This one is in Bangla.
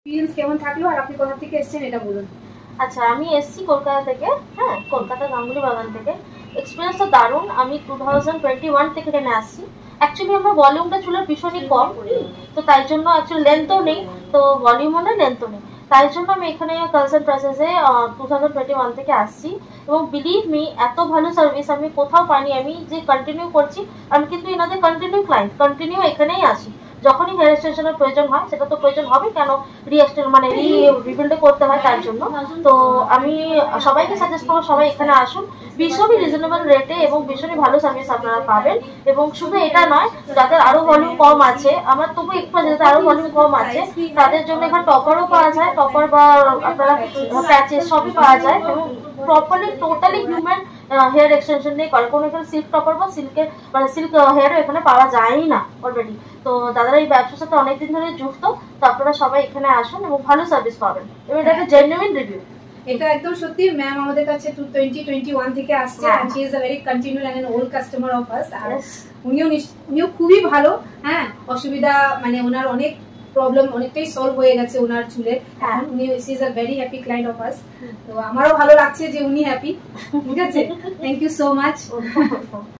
এক্সপেরিয়েন্স কেমন থাকলো আর আপনি কোথা থেকে এসেছেন এটা বলুন। আচ্ছা, আমি এসছি কলকাতা থেকে। হ্যাঁ, কলকাতা গাঙ্গুলি বাগান থেকে। এক্সপিরিয়েন্স তো দারুণ। আমি 2021 থেকে এখানে আসছি। অ্যাকচুয়ালি আমার ভলিউমটা চুলের ভীষণই কম, তো তাই জন্য অ্যাকচুয়ালি লেন্থও নেই, তো ভলিউমও নেই, লেন্থও নেই। তাই জন্য আমি এখানে কালচার প্রসেসে 2021 থেকে আসছি। এবং বিলিভ মি, এত ভালো সার্ভিস আমি কোথাও পাইনি। আমি যে কন্টিনিউ করছি, আমি কিন্তু এনাদের কন্টিনিউ ক্লায়েন্ট, কন্টিনিউ এখানেই আসি। যখনই হেয়ার এক্সটেনশনের প্রয়োজন হয়, সেটা তো প্রয়োজন হবে, কেন মানে রিবিল্ড করতে হয়, তার জন্য। তো আমি সবাইকে সাজেস্ট করবো সবাই এখানে আসুন। ভীষণই রিজনেবল রেটে এবং ভীষণই ভালো সার্ভিস আপনারা পাবেন। এবং শুধু এটা নয়, যাদের আরো ভলিউম কম আছে, আমার তবু একটু যাদের আরো ভলিউম কম আছে, তাদের জন্য এখানে টপারও পাওয়া যায়, টপার বা আপনারা প্যাচেস সবই পাওয়া যায়। এবং properly totally human hair extension দিয়ে করে, কোনো এখানে সিল্ক টপার বা সিল্কের মানে সিল্ক হেয়ারও এখানে পাওয়া যায়ই না অলরেডি। তো দাদারা এই ব্যবসার সাথে অনেকদিন ধরে যুক্ত, তো আপনারা সবাই এখানে আসুন এবং ভালো সার্ভিস পাবেন। এবং এটা একটা জেনুইন রিভিউ। এটা একদম সত্যি, ম্যাম আমাদের কাছে 2021 থেকে আসছে, and she is a very continual and an old customer of us. আর উনিও খুবই ভালো। হ্যাঁ, অসুবিধা মানে ওনার অনেক প্রবলেম অনেকটাই সলভ হয়ে গেছে ওনার চুলের। এখন উনি she is a very happy client of us. তো আমারও ভালো লাগছে যে উনি হ্যাপি। ঠিক আছে, থ্যাংক ইউ সো মাচ।